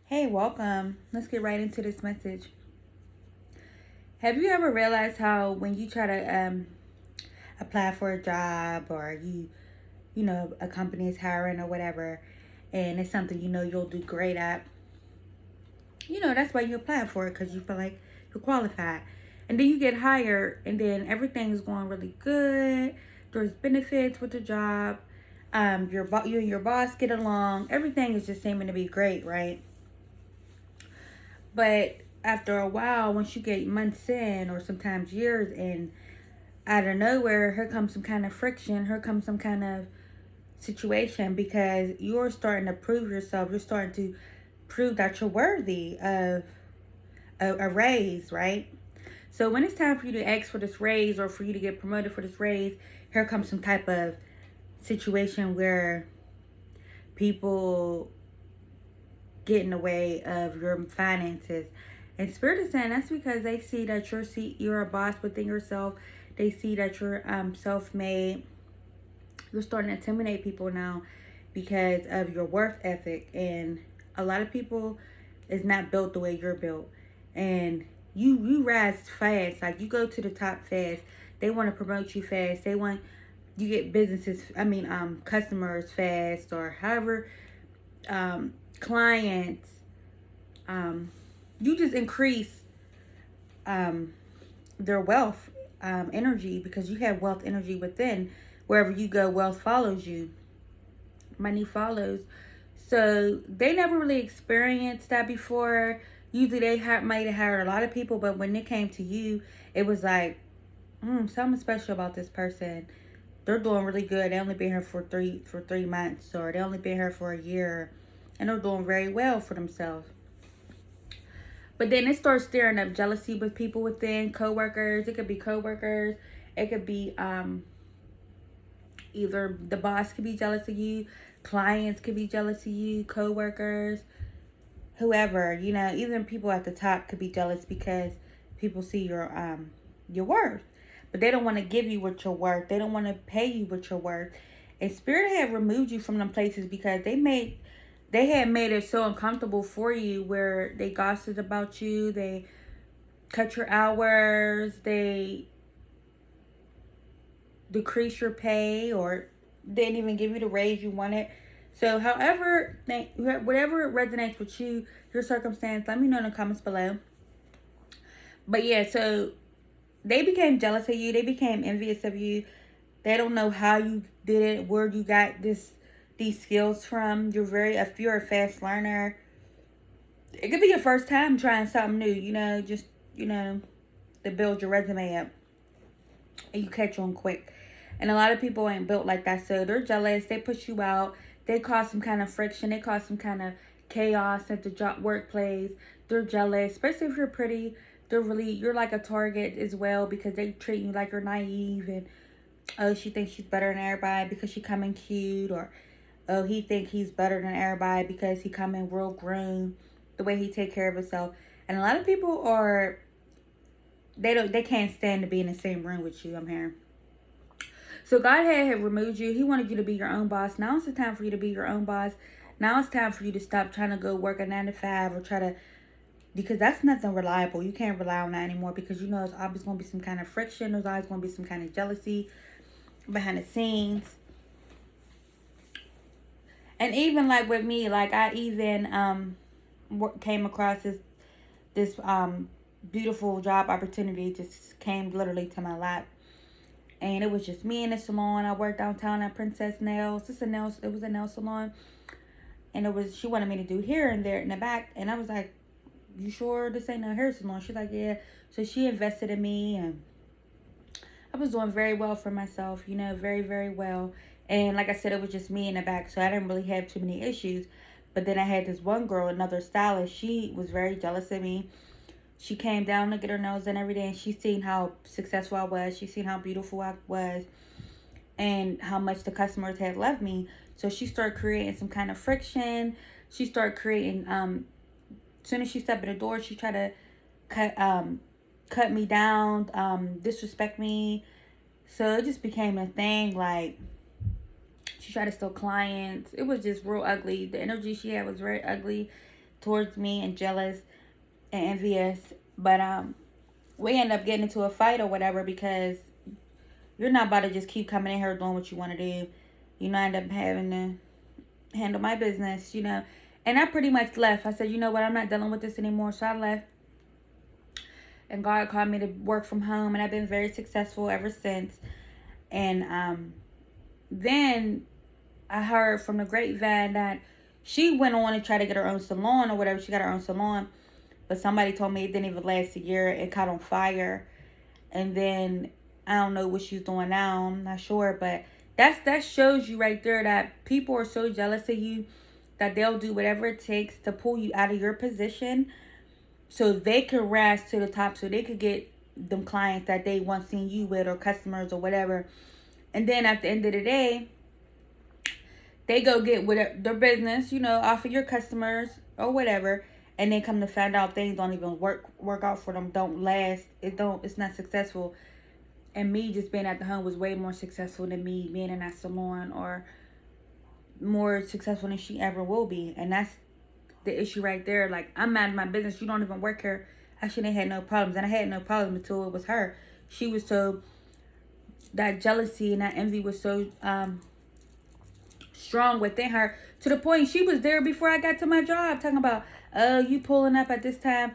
Hey, welcome. Let's get right into this message. Have you ever realized how when you try to apply for a job or a company is hiring or whatever, and it's something you'll do great at, that's why you apply for it because you feel like you're qualified. And then you get hired, and then everything's going really good. There's benefits with the job. You and your boss get along. Everything is just seeming to be great, right? But after a while, once you get months in or sometimes years in, out of nowhere, here comes some kind of friction. Here comes some kind of situation because you're starting to prove yourself. You're starting to prove that you're worthy of a raise, right? So when it's time for you to ask for this raise or for you to get promoted for this raise, here comes some type of situation where people get in the way of your finances. And Spirit is saying that's because they see that you're a boss within yourself. They see that you're self-made. You're starting to intimidate people now because of your worth ethic. And a lot of people is not built the way you're built. And you rise fast. Like you go to the top fast. They want to promote you fast. They want you get customers fast or however clients, you just increase their wealth energy because you have wealth energy within. Wherever you go, wealth follows you, money follows. So they never really experienced that before. Usually might have hired a lot of people, but when it came to you, it was like, something special about this person. They're doing really good. They only been here for 3 months, or they only been here for a year, and they're doing very well for themselves. But then it starts stirring up jealousy with people within coworkers. It could be coworkers. It could be either the boss could be jealous of you, clients could be jealous of you, coworkers, whoever. Even people at the top could be jealous because people see your worth, but they don't want to give you what you're worth. They don't want to pay you what you're worth. And Spirit had removed you from them places because they had made it so uncomfortable for you where they gossiped about you, they cut your hours, they decrease your pay, or didn't even give you the raise you wanted. So whatever resonates with you, your circumstance, let me know in the comments below. But yeah, so they became jealous of you. They became envious of you. They don't know how you did it, where you got these skills from. If you're a fast learner, it could be your first time trying something new, to build your resume up. And you catch on quick. And a lot of people ain't built like that. So they're jealous. They push you out. They cause some kind of friction. They cause some kind of chaos at the job workplace. They're jealous, especially if you're pretty. You're like a target as well because they treat you like you're naive and, oh, she thinks she's better than everybody because she coming cute, or, oh, he think he's better than everybody because he coming real groomed, the way he take care of himself. And a lot of people they can't stand to be in the same room with you, I'm hearing. So God had removed you. He wanted you to be your own boss. Now it's the time for you to be your own boss. Now it's time for you to stop trying to go work a 9 to 5 or because that's nothing reliable. You can't rely on that anymore because there's always going to be some kind of friction. There's always going to be some kind of jealousy behind the scenes. And even like with me, like I even came across this beautiful job opportunity just came literally to my lap. And it was just me in the salon. I worked downtown at Princess Nails. It was a nail salon. And she wanted me to do here and there in the back. And I was like, you sure this ain't no hair salon? She's like, yeah. So she invested in me, and I was doing very well for myself, very, very well. And like I said, it was just me in the back, so I didn't really have too many issues. But then I had this one girl, another stylist. She was very jealous of me. She came down to get her nails done every day, and she seen how successful I was. She seen how beautiful I was and how much the customers had loved me. So she started creating some kind of friction. She started creating, as soon as she stepped in the door, she tried to cut me down, disrespect me. So it just became a thing. Like, she tried to steal clients. It was just real ugly. The energy she had was very ugly. towards me and jealous and envious. But we end up getting into a fight or whatever because you're not about to just keep coming in here doing what you want to do. You know, I end up having to handle my business, you know. And I pretty much left. I said, you know what, I'm not dealing with this anymore. So I left. And God called me to work from home. And I've been very successful ever since. And then I heard from the grapevine that she went on to try to get her own salon or whatever. She got her own salon. But somebody told me it didn't even last a year. It caught on fire. And then I don't know what she's doing now. I'm not sure. But that shows you right there that people are so jealous of you that they'll do whatever it takes to pull you out of your position so they can rise to the top, so they could get them clients that they once seen you with or customers or whatever. And then at the end of the day, they go get whatever their business, you know, off of your customers or whatever, and then come to find out things don't even work out for them, don't last, it's not successful. And me just being at the home was way more successful than me being in that salon, or more successful than she ever will be. And that's the issue right there. Like, I'm mad at my business. You don't even work here. I shouldn't have had no problems. And I had no problems until it was her. She was so, that jealousy and that envy was so strong within her, to the point she was there before I got to my job talking about, oh, you pulling up at this time.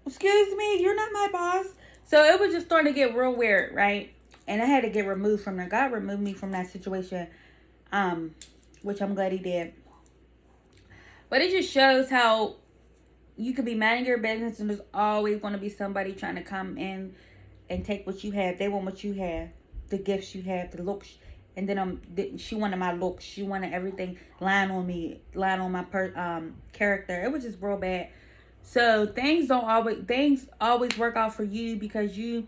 Excuse me, you're not my boss. So it was just starting to get real weird, right? And I had to get removed from there. God removed me from that situation, which I'm glad he did. But it just shows how you could be minding your business and there's always going to be somebody trying to come in and take what you have. They want what you have, the gifts you have, the looks. And then she wanted my looks. She wanted everything lying on me, lying on my character. It was just real bad. So things always work out for you because you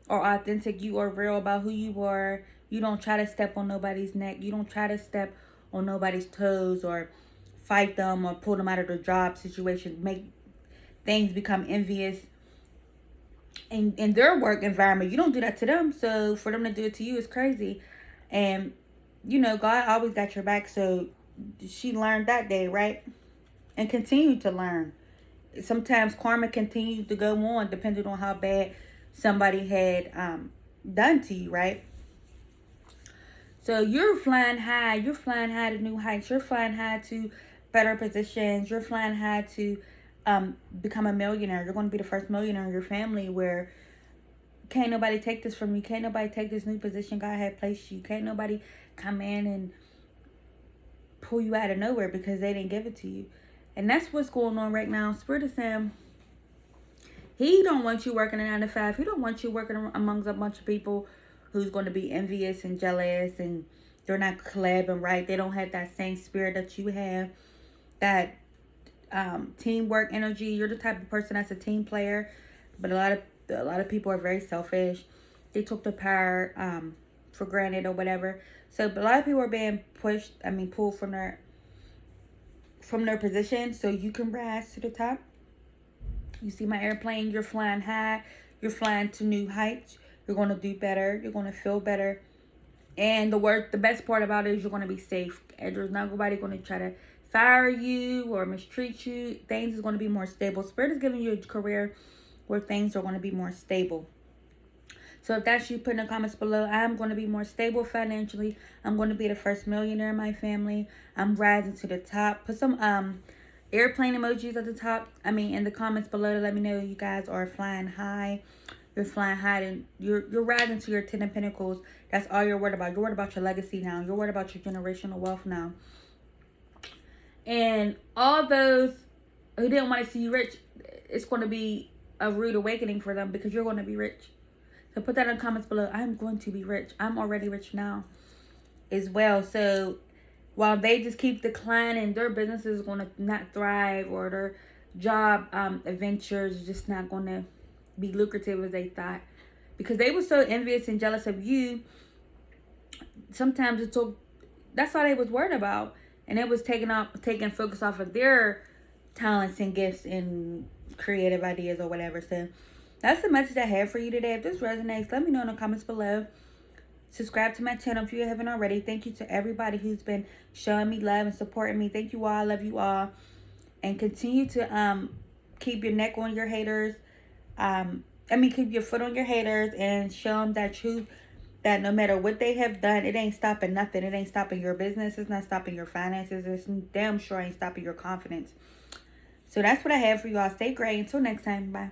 are authentic. You are real about who you are. You don't try to step on nobody's neck. You don't try to step on nobody's toes or fight them or pull them out of their job situation. Make things become envious in their work environment. You don't do that to them. So for them to do it to you is crazy. And, you know, God always got your back. So she learned that day, right? And continued to learn. Sometimes karma continues to go on depending on how bad somebody had done to you, right? So you're flying high. You're flying high to new heights. You're flying high to better positions. You're flying high to become a millionaire. You're going to be the first millionaire in your family, where can't nobody take this from you. Can't nobody take this new position God had placed you. Can't nobody come in and pull you out of nowhere because they didn't give it to you. And that's what's going on right now. Spirit is saying, he don't want you working a 9 to 5. He don't want you working amongst a bunch of people who's going to be envious and jealous, and they're not collabing right. They don't have that same spirit that you have, that teamwork energy. You're the type of person that's a team player, but a lot of people are very selfish. They took the power for granted or whatever. So, but a lot of people are being pulled from their position so you can rise to the top. You see my airplane, you're flying high, you're flying to new heights. You're going to do better, you're going to feel better. And the best part about it is you're going to be safe. And there's not nobody going to try to fire you or mistreat you. Things is going to be more stable. Spirit is giving you a career where things are going to be more stable. So if that's you, put in the comments below. I'm going to be more stable financially. I'm going to be the first millionaire in my family. I'm rising to the top. Put some airplane emojis at the top. In the comments below to let me know you guys are flying high. You're flying high and you're rising to your 10 of Pentacles. That's all you're worried about. You're worried about your legacy now. You're worried about your generational wealth now. And all those who didn't want to see you rich, it's going to be a rude awakening for them because you're going to be rich. So put that in the comments below. I'm going to be rich. I'm already rich now as well. So while they just keep declining, their business is going to not thrive, or their job adventures just not going to be lucrative as they thought, because they were so envious and jealous of you. Sometimes that's all they was worried about, and it was taking focus off of their talents and gifts and creative ideas or whatever. So that's the message I have for you today. If this resonates, let me know in the comments below. Subscribe to my channel if you haven't already. Thank you to everybody who's been showing me love and supporting me. Thank you all. I love you all. and continue to keep your neck on your haters. Keep your foot on your haters and show them that truth, that no matter what they have done, it ain't stopping nothing. It ain't stopping your business. It's not stopping your finances. It's damn sure ain't stopping your confidence. So that's what I have for you all. Stay great. Until next time. Bye.